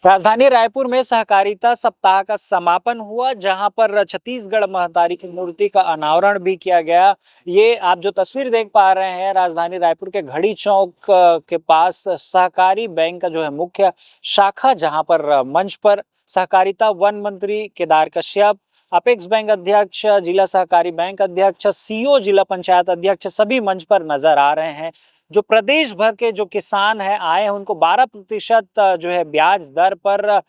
राजधानी रायपुर में सहकारिता सप्ताह का समापन हुआ, जहां पर छत्तीसगढ़ महतारी की मूर्ति का अनावरण भी किया गया। ये आप जो तस्वीर देख पा रहे हैं, राजधानी रायपुर के घड़ी चौक के पास सहकारी बैंक का जो है मुख्य शाखा, जहां पर मंच पर सहकारिता वन मंत्री केदार कश्यप, अपेक्स बैंक अध्यक्ष, जिला सहकारी बैंक अध्यक्ष, सीईओ, जिला पंचायत अध्यक्ष सभी मंच पर नजर आ रहे हैं। जो प्रदेश भर के जो किसान हैं आए हैं, उनको 12% जो है ब्याज दर पर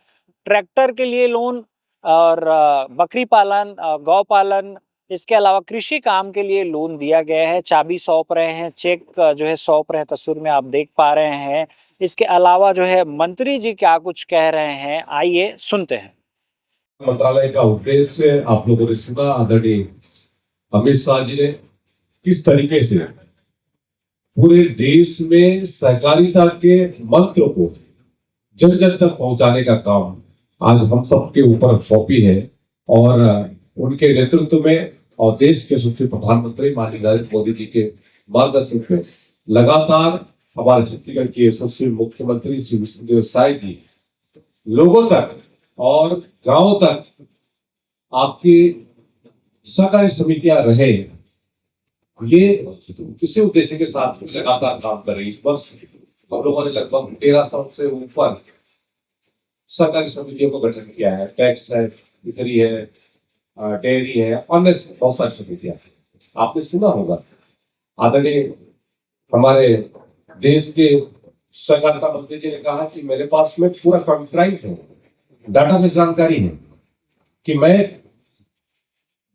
ट्रैक्टर के लिए लोन और बकरी पालन, गौ पालन, इसके अलावा कृषि काम के लिए लोन दिया गया है। चाबी सौंप रहे हैं, चेक जो है सौंप रहे हैं, तस्वीर में आप देख पा रहे हैं। इसके अलावा जो है मंत्री जी क्या कुछ कह रहे हैं, आइए सुनते हैं। मंत्रालय का उद्देश्य आप लोगों ने सुना, आदरणीय अमित शाह जी ने किस तरीके से पूरे देश में सहकारिता के मंत्र को जन जन तक पहुंचाने का काम आज हम सबके ऊपर सौंपी है। और उनके नेतृत्व में और देश के यशस्वी प्रधानमंत्री माननीय नरेंद्र मोदी जी के मार्गदर्शन में लगातार हमारे छत्तीसगढ़ के यशस्वी मुख्यमंत्री श्री विष्णुदेव साय जी लोगों तक और गांवों तक आपकी सहकारी समितियां रहे, ये इसी उद्देश्य के साथ लगातार काम कर रही है। इस वर्ष हम लोगों ने लगभग 1300 से ऊपर सहकारी समितियों को गठन किया है। टैक्स है, फिशरी है, डेयरी है, अन्य बहुत सारी समितियां। आपने सुना होगा आदरणीय हमारे देश के सहकारिता मंत्री जी ने कहा कि मेरे पास में पूरा कंप्यूटराइज्ड है, डाटाबेस जानकारी है कि मैं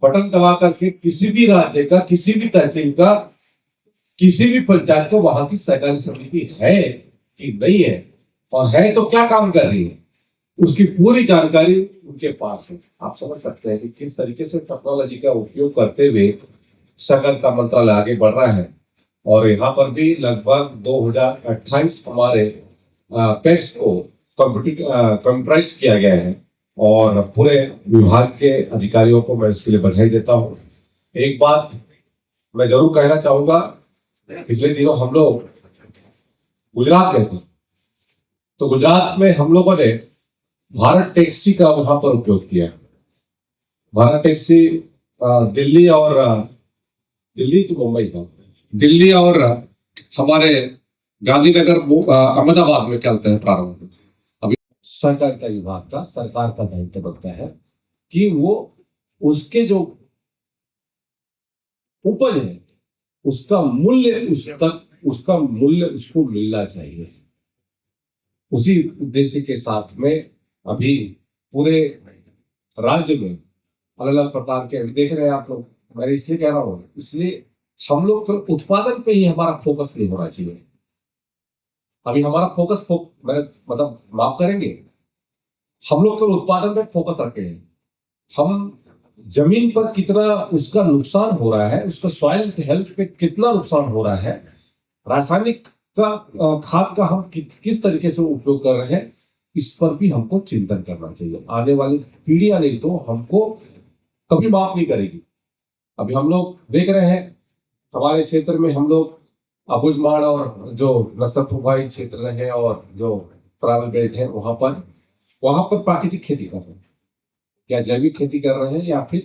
बटन दबा करके किसी भी राज्य का, किसी भी तहसील का, किसी भी पंचायत को वहां की सहकारी समिति है कि नहीं है और है तो क्या काम कर रही है, उसकी पूरी जानकारी उनके पास है। आप समझ सकते हैं कि किस तरीके से टेक्नोलॉजी का उपयोग करते हुए सहकारिता मंत्रालय आगे बढ़ रहा है। और यहाँ पर भी लगभग 2028 हमारे पैक्स को कंप्यूटराइज किया गया है और पूरे विभाग के अधिकारियों को मैं इसके लिए बधाई देता हूँ। एक बात मैं जरूर कहना चाहूंगा, पिछले दिनों हम लोग गुजरात गए थे, तो गुजरात में हम लोगों ने भारत टैक्सी का वहां पर उपयोग किया। भारत टैक्सी दिल्ली की मुंबई का, दिल्ली और हमारे गांधीनगर अहमदाबाद में चलते हैं प्रारंभ में। अभी सहकारिता विभाग का, सरकार का दायित्व बनता है कि वो उसके जो उपज है उसका मूल्य उसको मिलना चाहिए। उसी उद्देश्य के साथ में अभी पूरे राज्य में अलग अलग प्रकार के देख रहे हैं आप लोग। मैं इसलिए कह रहा हूं, इसलिए हम लोग को उत्पादन पे ही हमारा फोकस नहीं होना चाहिए। अभी हमारा फोकस मतलब माफ करेंगे, हम लोग केवल उत्पादन पे फोकस रखे हैं। हम जमीन पर कितना उसका नुकसान हो रहा है, उसका सॉइल हेल्थ पे कितना नुकसान हो रहा है, रासायनिक का खाद का हम किस तरीके से उपयोग कर रहे हैं, इस पर भी हमको चिंतन करना चाहिए। आने वाली पीढ़ियां नहीं तो हमको कभी माफ नहीं करेगी। अभी हम लोग देख रहे हैं हमारे क्षेत्र में, हम लोग अबुझमाड़ और जो नसरपुरवाई क्षेत्र है और जो ट्रावल बेल्ट है वहां पर प्राकृतिक खेती कर रहे हैं, या जैविक खेती कर रहे हैं, या फिर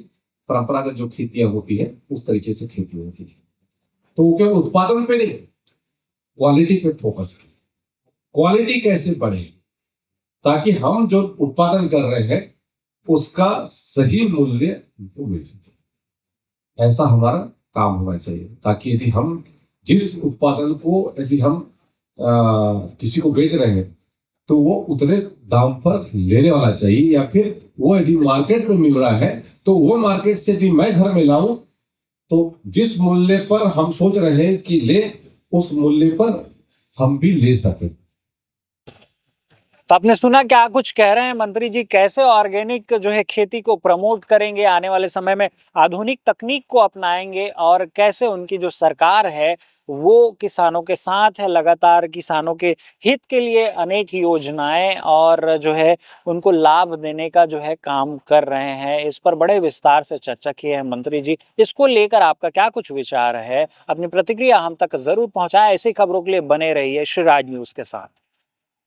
परंपरागत जो खेतियां होती है उस तरीके से खेती होती है। तो वो केवल उत्पादन पे नहीं, क्वालिटी पे फोकस करें। क्वालिटी कैसे बढ़े ताकि हम जो उत्पादन कर रहे हैं उसका सही मूल्य मिल सके, ऐसा हमारा काम होना चाहिए। ताकि यदि हम जिस उत्पादन को यदि हम किसी को बेच रहे हैं तो वो उतने दाम पर लेने वाला चाहिए, या फिर वो यदि मार्केट में मिल रहा है तो वो मार्केट से भी मैं घर में लाऊं तो जिस मूल्य पर हम सोच रहे हैं कि ले, उस मूल्य पर हम भी ले सके। तो आपने सुना क्या कुछ कह रहे हैं मंत्री जी, कैसे ऑर्गेनिक जो है खेती को प्रमोट करेंगे, आने वाले समय में आधुनिक तकनीक को अपनाएंगे, और कैसे उनकी जो सरकार है वो किसानों के साथ है, लगातार किसानों के हित के लिए अनेक योजनाएं और जो है उनको लाभ देने का जो है काम कर रहे हैं। इस पर बड़े विस्तार से चर्चा की है मंत्री जी। इसको लेकर आपका क्या कुछ विचार है, अपनी प्रतिक्रिया हम तक जरूर पहुंचाएं। ऐसी खबरों के लिए बने रहिए श्री राज न्यूज के साथ।